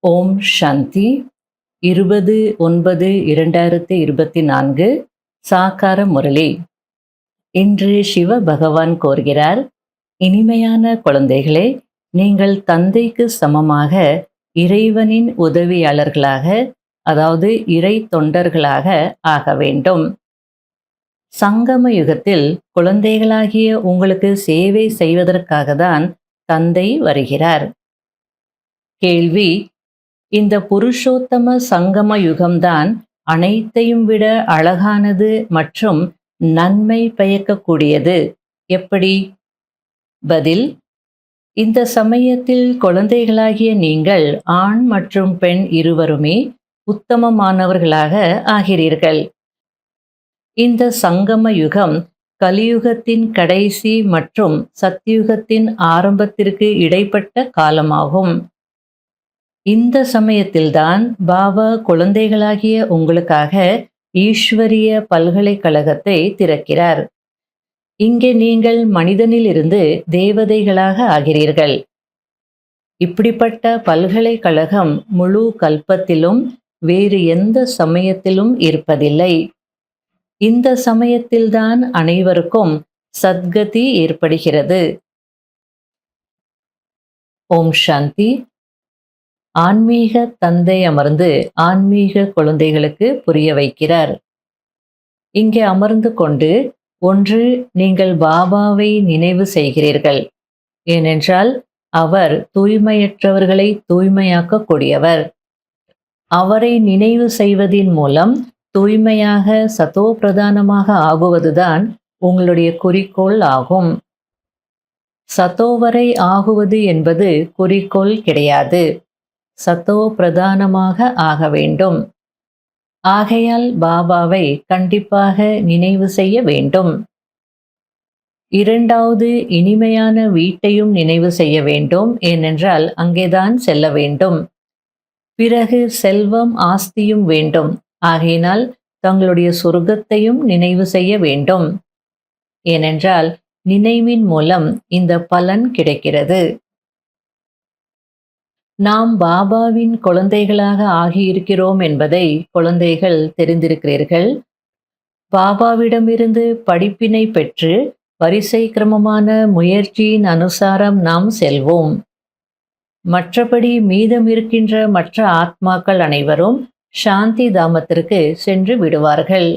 ஓம் சாந்தி 20/9/2024 சாக்கார முரளி. இன்று சிவ பகவான் கோருகிறார், இனிமையான குழந்தைகளே, நீங்கள் தந்தைக்கு சமமாக இறைவனின் உதவியாளர்களாக, அதாவது இறை தொண்டர்களாக ஆக வேண்டும். சங்கம யுகத்தில் குழந்தைகளாகிய உங்களுக்கு சேவை செய்வதற்காக தான் தந்தை வருகிறார். கேள்வி: இந்த புருஷோத்தம சங்கம யுகம்தான் அனைத்தையும் விட அழகானது மற்றும் நன்மை பயக்கக்கூடியது. எப்படி? பதில்: இந்த சமயத்தில் குழந்தைகளாகிய நீங்கள் ஆண் மற்றும் பெண் இருவருமே உத்தமமானவர்களாக ஆகிறீர்கள். இந்த சங்கம யுகம் கலியுகத்தின் கடைசி மற்றும் சத்யுகத்தின் ஆரம்பத்திற்கு இடைப்பட்ட காலமாகும். இந்த சமயத்தில்தான் பாபா குழந்தைகளாகிய உங்களுக்காக ஈஸ்வரிய பல்கலைக்கழகத்தை திறக்கிறார். இங்கே நீங்கள் மனிதனிலிருந்து தேவதைகளாக ஆகிறீர்கள். இப்படிப்பட்ட பல்கலைக்கழகம் முழு கல்பத்திலும் வேறு எந்த சமயத்திலும் இருப்பதில்லை. இந்த சமயத்தில்தான் அனைவருக்கும் சத்கதி ஏற்படுகிறது. ஓம் சாந்தி. ஆன்மீக தந்தை அமர்ந்து ஆன்மீக குழந்தைகளுக்கு புரிய வைக்கிறார். இங்கே அமர்ந்து கொண்டு ஒன்று, நீங்கள் பாபாவை நினைவு செய்கிறீர்கள். ஏனென்றால் அவர் தூய்மையற்றவர்களை தூய்மையாக்கக்கூடியவர். அவரை நினைவு செய்வதின் மூலம் தூய்மையாக சதோ பிரதானமாக ஆகுவதுதான் உங்களுடைய குறிக்கோள் ஆகும். சதோவரை ஆகுவது என்பது குறிக்கோள் கிடையாது. சதோ பிரதானமாக ஆக வேண்டும். ஆகையால் பாபாவை கண்டிப்பாக நினைவு செய்ய வேண்டும். இரண்டாவது, இனிமையான வீட்டையும் நினைவு செய்ய வேண்டும். ஏனென்றால் அங்கேதான் செல்ல வேண்டும். பிறகு செல்வம் ஆஸ்தியும் வேண்டும். ஆகையினால் தங்களுடைய சொர்க்கத்தையும் நினைவு செய்ய வேண்டும். ஏனென்றால் நினைவின் மூலம் இந்த பலன் கிடைக்கிறது. நாம் பாபாவின் குழந்தைகளாக ஆகியிருக்கிறோம் என்பதை குழந்தைகள் தெரிந்திருக்கிறீர்கள். பாபாவிடமிருந்து படிப்பினை பெற்று வரிசை கிரமமான முயற்சியின் அனுசாரம் நாம் செல்வோம். மற்றபடி மீதம் இருக்கின்ற மற்ற ஆத்மாக்கள் அனைவரும் சாந்தி தாமத்திற்கு சென்று விடுவார்கள்.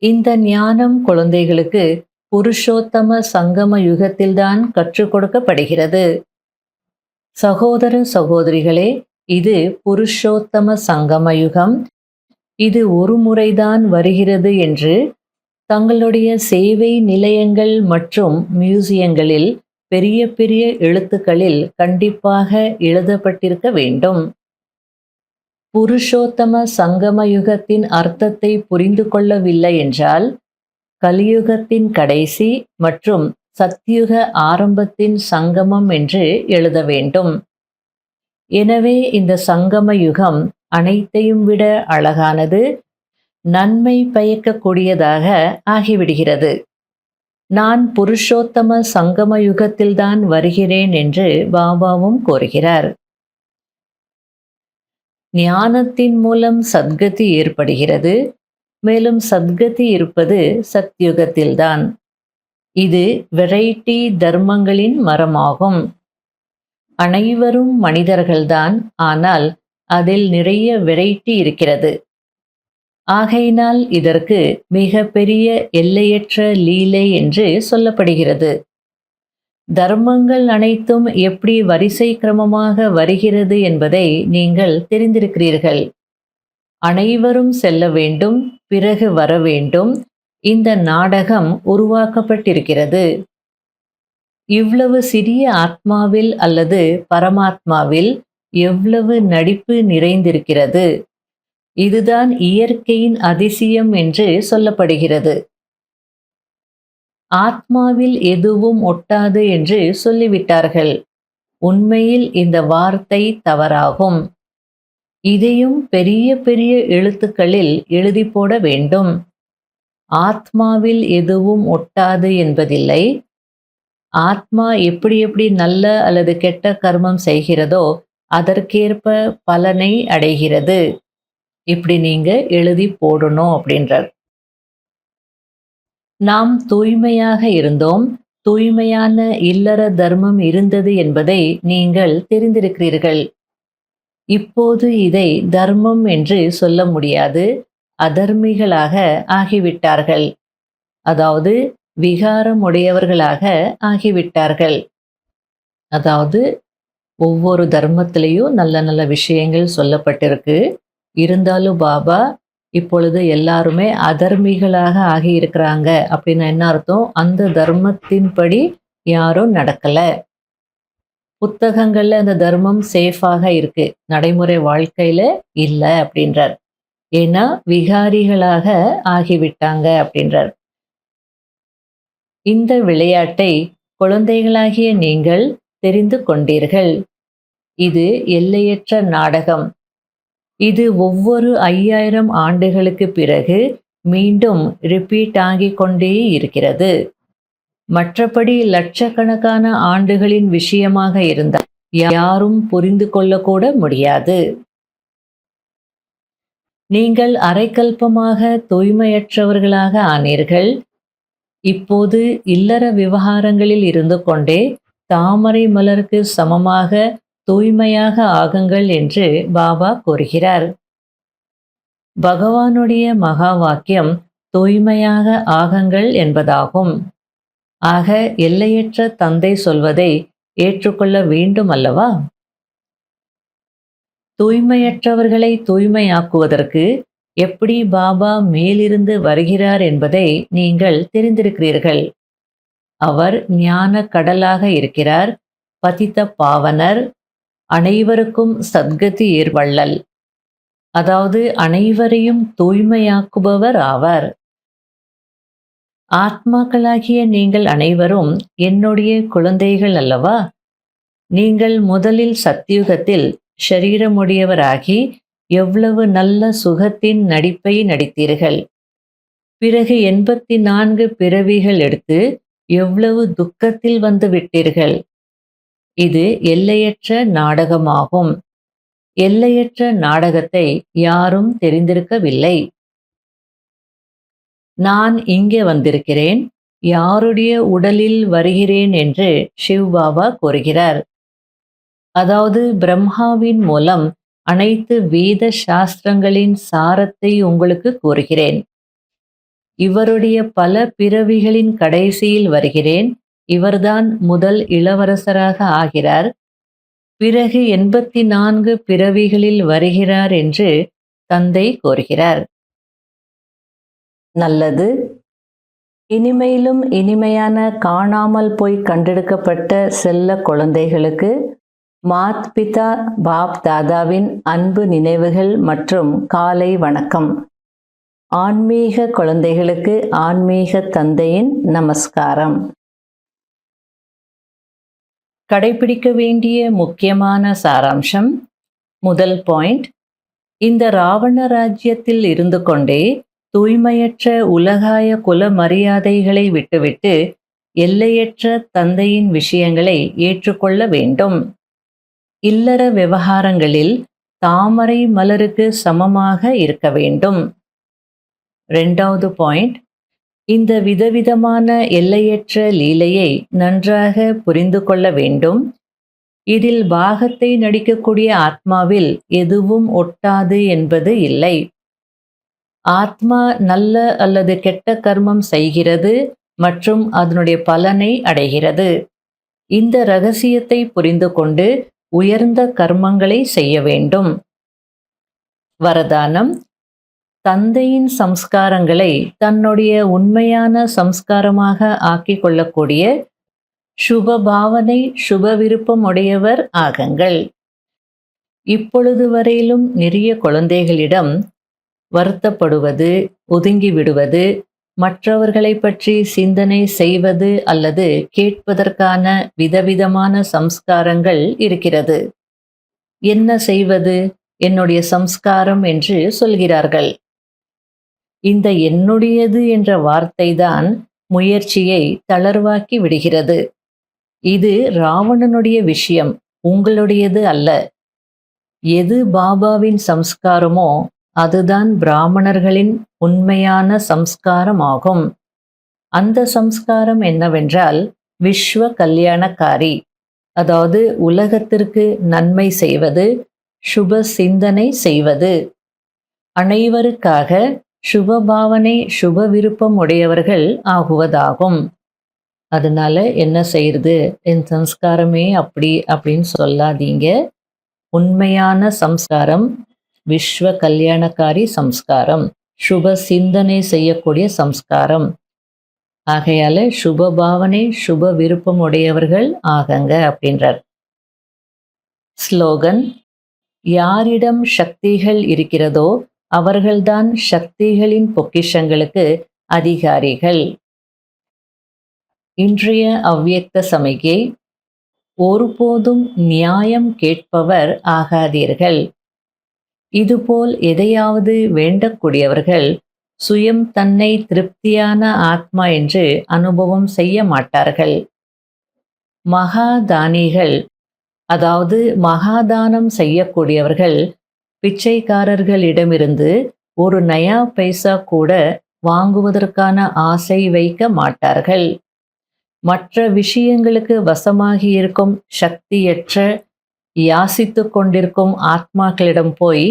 இந்த ஞானம் குழந்தைகளுக்கு புருஷோத்தம சங்கம யுகத்தில்தான் கற்றுக் கொடுக்கப்படுகிறது. சகோதர சகோதரிகளே, இது புருஷோத்தம சங்கம யுகம். இது ஒரு முறைதான் வருகிறது என்று தங்களுடைய சேவை நிலையங்கள் மற்றும் மியூசியங்களில் பெரிய பெரிய எழுத்துக்களில் கண்டிப்பாக எழுதப்பட்டிருக்க வேண்டும். புருஷோத்தம சங்கம யுகத்தின் அர்த்தத்தை புரிந்து கொள்ளவில்லை என்றால் கலியுகத்தின் கடைசி மற்றும் சத்யுக ஆரம்பத்தின் சங்கமம் என்று எழுத வேண்டும். எனவே இந்த சங்கம யுகம் அனைத்தையும் விட அழகானது, நன்மை பயக்கக்கூடியதாக ஆகிவிடுகிறது. நான் புருஷோத்தம சங்கம யுகத்தில்தான் வருகிறேன் என்று பாபாவும் கூறுகிறார். ஞானத்தின் மூலம் சத்கதி ஏற்படுகிறது. மேலும் சத்கதி இருப்பது சத்யுகத்தில்தான். இது வெரைட்டி தர்மங்களின் மரமாகும். அனைவரும் மனிதர்கள்தான், ஆனால் அதில் நிறைய வெரைட்டி இருக்கிறது. ஆகையினால் இதற்கு மிக பெரிய எல்லையற்ற லீலை என்று சொல்லப்படுகிறது. தர்மங்கள் அனைத்தும் எப்படி வரிசை கிரமமாக வருகிறது என்பதை நீங்கள் தெரிந்திருக்கிறீர்கள். அனைவரும் செல்ல வேண்டும், பிறகு வர வேண்டும். இந்த நாடகம் உருவாக்கப்பட்டிருக்கிறது. இவ்வளவு சிறிய ஆத்மாவில் அல்லது பரமாத்மாவில் எவ்வளவு நடிப்பு நிறைந்திருக்கிறது. இதுதான் இயற்கையின் அதிசயம் என்று சொல்லப்படுகிறது. ஆத்மாவில் எதுவும் ஒட்டாது என்று சொல்லிவிட்டார்கள். உண்மையில் இந்த வார்த்தை தவறாகும். இதையும் பெரிய பெரிய எழுத்துக்களில் எழுதி போட வேண்டும். ஆத்மாவில் எதுவும் ஒட்டாது என்பதில்லை. ஆத்மா எப்படி எப்படி நல்ல அல்லது கெட்ட கர்மம் செய்கிறதோ அதற்கேற்ப பலனை அடைகிறது. இப்படி நீங்க எழுதி போடணும் அப்படின்றார். நாம் தூய்மையாக இருந்தோம், தூய்மையான இல்லற தர்மம் இருந்தது என்பதை நீங்கள் தெரிந்திருக்கிறீர்கள். இப்போது இதை தர்மம் என்று சொல்ல முடியாது, அதர்மிகளாக ஆகிவிட்டார்கள். அதாவது விகாரம் உடையவர்களாக ஆகிவிட்டார்கள். அதாவது ஒவ்வொரு தர்மத்திலையும் நல்ல நல்ல விஷயங்கள் சொல்லப்பட்டிருக்கு. இருந்தாலும் பாபா இப்பொழுது எல்லாருமே அதர்மிகளாக ஆகியிருக்கிறாங்க அப்படின்னு என்ன அர்த்தம்? அந்த தர்மத்தின்படி யாரும் நடக்கல. புத்தகங்கள்ல அந்த தர்மம் சேஃபாக இருக்கு, நடைமுறை வாழ்க்கையில இல்ல அப்படின்றார். ஏன்னா விகாரிகளாக ஆகிவிட்டாங்க அப்படின்றார். இந்த விளையாட்டை குழந்தைகளாகிய நீங்கள் தெரிந்து கொண்டீர்கள். இது எல்லையற்ற நாடகம். இது ஒவ்வொரு 5000 ஆண்டுகளுக்கு பிறகு மீண்டும் ரிப்பீட் ஆகிக் கொண்டே இருக்கிறது. மற்றபடி லட்சக்கணக்கான ஆண்டுகளின் விஷயமாக இருந்தால் யாரும் புரிந்து கொள்ளக்கூட முடியாது. நீங்கள் அரைக்கல்பமாக தூய்மையற்றவர்களாக ஆனீர்கள். இப்போது இல்லற விவகாரங்களில் இருந்து கொண்டே தாமரை மலருக்கு சமமாக தூய்மையாக ஆகுங்கள் என்று பாபா கூறுகிறார். பகவானுடைய மகா வாக்கியம் தூய்மையாக ஆகுங்கள் என்பதாகும். ஆக எல்லையற்ற தந்தை சொல்வதை ஏற்றுக்கொள்ள வேண்டும் அல்லவா? தூய்மையற்றவர்களை தூய்மையாக்குவதற்கு எப்படி பாபா மேலிருந்து வருகிறார் என்பதை நீங்கள் தெரிந்திருக்கிறீர்கள். அவர் ஞான கடலாக இருக்கிறார், பதித்த பாவனர், அனைவருக்கும் சத்கதி ஏர்வள்ளல். அதாவது அனைவரையும் தூய்மையாக்குபவர் ஆவார். ஆத்மாக்களாகிய நீங்கள் அனைவரும் என்னுடைய குழந்தைகள் அல்லவா? நீங்கள் முதலில் சத்தியுகத்தில் ஷரீரமுடையவராகி எவ்வளவு நல்ல சுகத்தின் நடிப்பை நடித்தீர்கள். பிறகு 84 பிறவிகள் எடுத்து எவ்வளவு துக்கத்தில் வந்து விட்டீர்கள். இது எல்லையற்ற நாடகமாகும். எல்லையற்ற நாடகத்தை யாரும் தெரிந்திருக்கவில்லை. நான் இங்கே வந்திருக்கிறேன், யாருடைய உடலில் வருகிறேன் என்று சிவ் பாபா கூறுகிறார். அதாவது பிரம்மாவின் மூலம் அனைத்து வேத சாஸ்திரங்களின் சாரத்தை உங்களுக்கு கூறுகிறேன். இவருடைய பல பிறவிகளின் கடைசியில் வருகிறேன். இவர்தான் முதல் இளவரசராக ஆகிறார். பிறகு 84 பிறவிகளில் வருகிறார் என்று தந்தை கூறுகிறார். நல்லது. இனிமையிலும் இனிமையான காணாமல் போய் கண்டெடுக்கப்பட்ட செல்ல குழந்தைகளுக்கு மாத் பிதா பாப் தாதாவின் அன்பு நினைவுகள் மற்றும் காலை வணக்கம். ஆன்மீக குழந்தைகளுக்கு ஆன்மீக தந்தையின் நமஸ்காரம். கடைபிடிக்க வேண்டிய முக்கியமான சாராம்சம். முதல் பாயிண்ட், இந்த ராவண ராஜ்யத்தில் இருந்து கொண்டே தூய்மையற்ற உலகாய குல மரியாதைகளை விட்டுவிட்டு எல்லையற்ற தந்தையின் விஷயங்களை ஏற்றுக்கொள்ள வேண்டும். இல்லற விவகாரங்களில் தாமரை மலருக்கு சமமாக இருக்க வேண்டும். இரண்டாவது பாயிண்ட், இந்த விதவிதமான எல்லையற்ற லீலையை நன்றாக புரிந்து கொள்ள வேண்டும். இதில் பாகத்தை நடிக்கக்கூடிய ஆத்மாவில் எதுவும் ஒட்டாது என்பது இல்லை. ஆத்மா நல்ல அல்லது கெட்ட கர்மம் செய்கிறது மற்றும் அதனுடைய பலனை அடைகிறது. இந்த ரகசியத்தை புரிந்து கொண்டு உயர்ந்த கர்மங்களை செய்ய வேண்டும். வரதானம், தந்தையின் சம்ஸ்காரங்களை தன்னுடைய உண்மையான சம்ஸ்காரமாக ஆக்கிக் கொள்ளக்கூடிய சுப பாவனை சுப விருப்பம் உடையவர் ஆகுங்கள். இப்பொழுது வரையிலும் நிறைய குழந்தைகளிடம் வருத்தப்படுவது, ஒதுங்கி விடுவது, மற்றவர்களை பற்றி சிந்தனை செய்வது அல்லது கேட்பதற்கான விதவிதமான சம்ஸ்காரங்கள் இருக்கிறது. என்ன செய்வது? என்னுடைய சம்ஸ்காரம் என்று சொல்கிறார்கள். இந்த என்னுடையது என்ற வார்த்தைதான் முயற்சியை தளர்வாக்கி விடுகிறது. இது ராவணனுடைய விஷயம், உங்களுடையது அல்ல. எது பாபாவின் சம்ஸ்காரமோ அதுதான் பிராமணர்களின் உண்மையான சம்ஸ்காரமாகும். அந்த சம்ஸ்காரம் என்னவென்றால் விஸ்வ கல்யாணக்காரி, அதாவது உலகத்திற்கு நன்மை செய்வது, சுப சிந்தனை செய்வது, அனைவருக்காக சுபபாவனை சுப விருப்பம் உடையவர்கள் ஆகுவதாகும். அதனால என்ன செய்யறது, என் சம்ஸ்காரமே அப்படி அப்படின்னு சொல்லாதீங்க. உண்மையான சம்ஸ்காரம் விஸ்வ கல்யாணக்காரி சம்ஸ்காரம், சுப சிந்தனை செய்யக்கூடிய சம்ஸ்காரம். ஆகையால சுப பாவனை சுப விருப்பம் உடையவர்கள் ஆகங்க அப்படின்றார். ஸ்லோகன்: யாரிடம் சக்திகள் இருக்கிறதோ அவர்கள்தான் சக்திகளின் பொக்கிஷங்களுக்கு அதிகாரிகள். இன்றைய அவ்வியக்த சமிகை: ஒருபோதும் நியாயம் கேட்பவர் ஆகாதீர்கள். இதுபோல் எதையாவது வேண்டக்கூடியவர்கள் சுயம் தன்னை திருப்தியான ஆத்மா என்று அனுபவம் செய்ய மாட்டார்கள். மகாதானிகள், அதாவது மகாதானம் செய்யக்கூடியவர்கள் பிச்சைக்காரர்களிடமிருந்து ஒரு நயா பைசா கூட வாங்குவதற்கான ஆசை வைக்க மாட்டார்கள். மற்ற விஷயங்களுக்கு வசமாகி இருக்கும் சக்தியற்ற யாசித்து கொண்டிருக்கும் ஆத்மாக்களிடம் போய்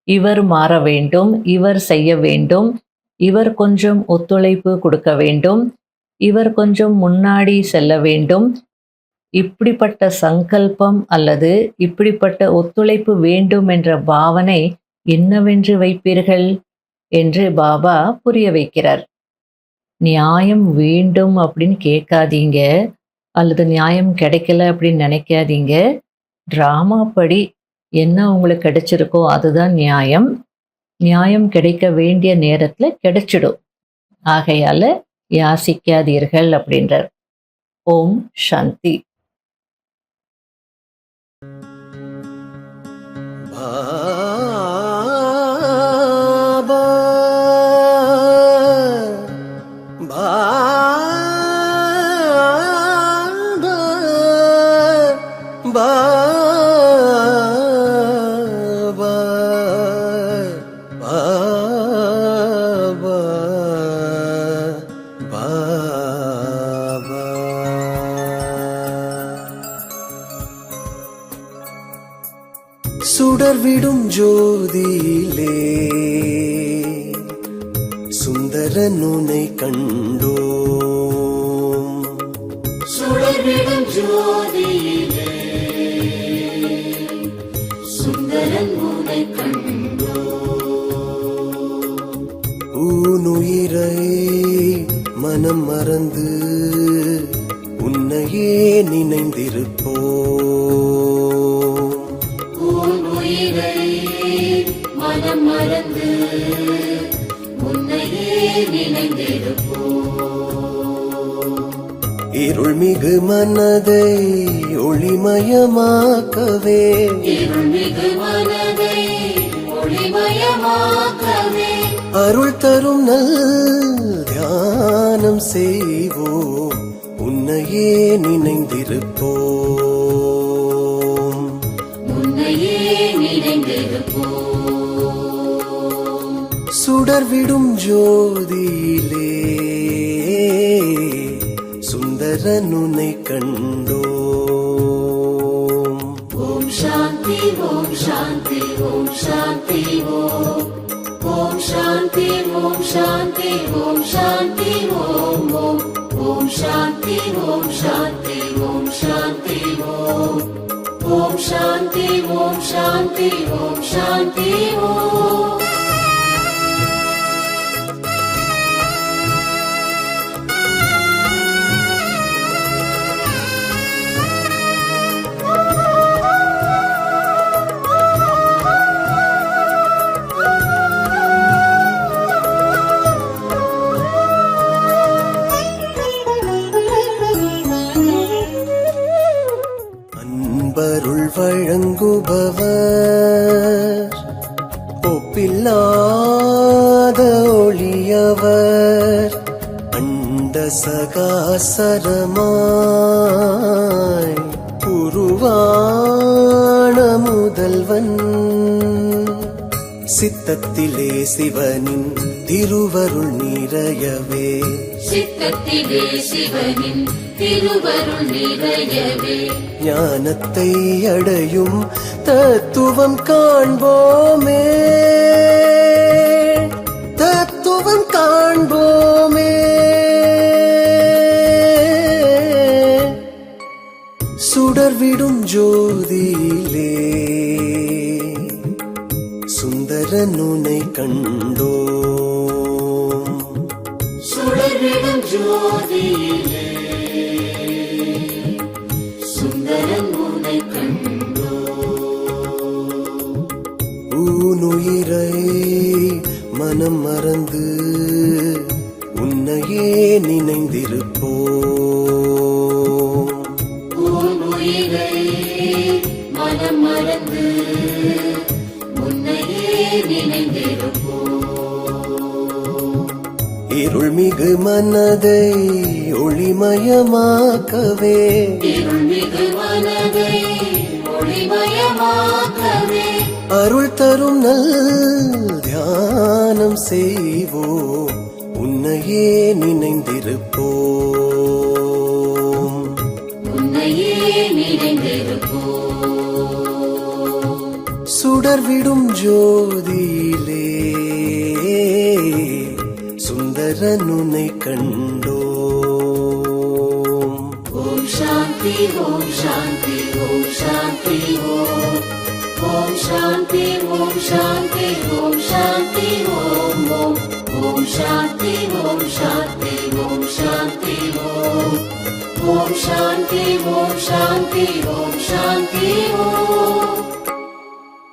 இவர் மாற வேண்டும், இவர் செய்ய வேண்டும், இவர் கொஞ்சம் ஒத்துழைப்பு கொடுக்க வேண்டும், இவர் கொஞ்சம் முன்னாடி செல்ல வேண்டும், இப்படிப்பட்ட சங்கல்பம் அல்லது இப்படிப்பட்ட ஒத்துழைப்பு வேண்டும் என்ற பாவனை என்னவென்று வைப்பீர்கள் என்று பாபா புரிய வைக்கிறார். நியாயம் வேண்டும் அப்படின்னு கேட்காதீங்க, அல்லது நியாயம் கிடைக்கல அப்படின்னு நினைக்காதீங்க. டிராமா படி என்ன உங்களுக்கு கிடைச்சிருக்கோ அதுதான் நியாயம். நியாயம் கிடைக்க வேண்டிய நேரத்துல கிடைச்சிடும். ஆகையால யாசிக்காதீர்கள் அப்படின்றார். ஓம் சாந்தி. சுடர்விடும் ஜோதியிலே சுந்தரன் உன்னை கண்டோம். சுடர்விடும் ஜோதியிலே சுந்தரன் உன்னை கண்டோம். ஊனுயிரை மனம் மறந்து உன்னையே நினைந்திருப்போம். உயிரை மனம் மறந்து உன்னையே நினைந்திருப்போம். இருள்மிகு மனதை ஒளிமயமாக்கவே, இருள்மிகு மனதை ஒளிமயமாக்கவே, அருள் தரும் நல் தியானம் செய்வோம். உன்னையே நினைந்திருப்போம். உன்னையே நினைந்திருப்போம். சுடர்விடும் ஜோதியிலே சுந்தரன் உன்னை கண்டோம். ஓம் சாந்தி ஓம் சாந்தி ஓம் சாந்தி ஓம். ஓம் சாந்தி ஓம் சாந்தி ஓம் சாந்தி ஓம் ஓம். ஓம் சாந்தி ஓம் சாந்தி ஓம் சாந்தி ஓம். ஓம் சாந்தி ஓம் சாந்தி ஓம் சாந்தி ஓம். அன்பருள் வழங்குபவர், ஒப்பில்லாத ஒளியவர், அண்ட சகாசரமாய் உருவான முதல்வன் சித்தத்திலே சிவனின் திருவருள் நிறையவே சித்தத்திலே சிவனின் திருவருள் நிறையவே ஞானத்தை அடையும் தத்துவம் காண்போமே தத்துவம் காண்போமே சுடர்விடும் ஜோதியிலே சுந்தரனுனை கண்டோம் சுடர்விடும் ஜோதியிலே சுந்தரன் உன்னை கண்டோம் ஊனுயிரை மனம் மறந்து உன்னையே நினைந்திருப்போம் உன் உயிரை மனம் மறந்து உன்னையே நினைந்திருப்போம் இருள்மிகு மனதை ஒளிமயமாக்கவே இருள்மிகு மனதை ஒளிமயமாக்கவே அருள் தரும் நல் தியானம் செய்வோம் உன்னையே நினைந்திருப்போம் உன்னையே நினைந்திருப்போம் சுடர்விடும் ஜோதியிலே சுந்தரனுனை கண்டோம் ஓம் சாந்தி ஓம் சாந்தி ஓம் சாந்தி ஓம் ஓம் சாந்தி ஓம் சாந்தி ஓம் சாந்தி ஓம் ஓம் ஓம் சாந்தி ஓம் சாந்தி ஓம் சாந்தி ஓம் ஓம் சாந்தி ஓம் சாந்தி ஓம் சாந்தி ஓம்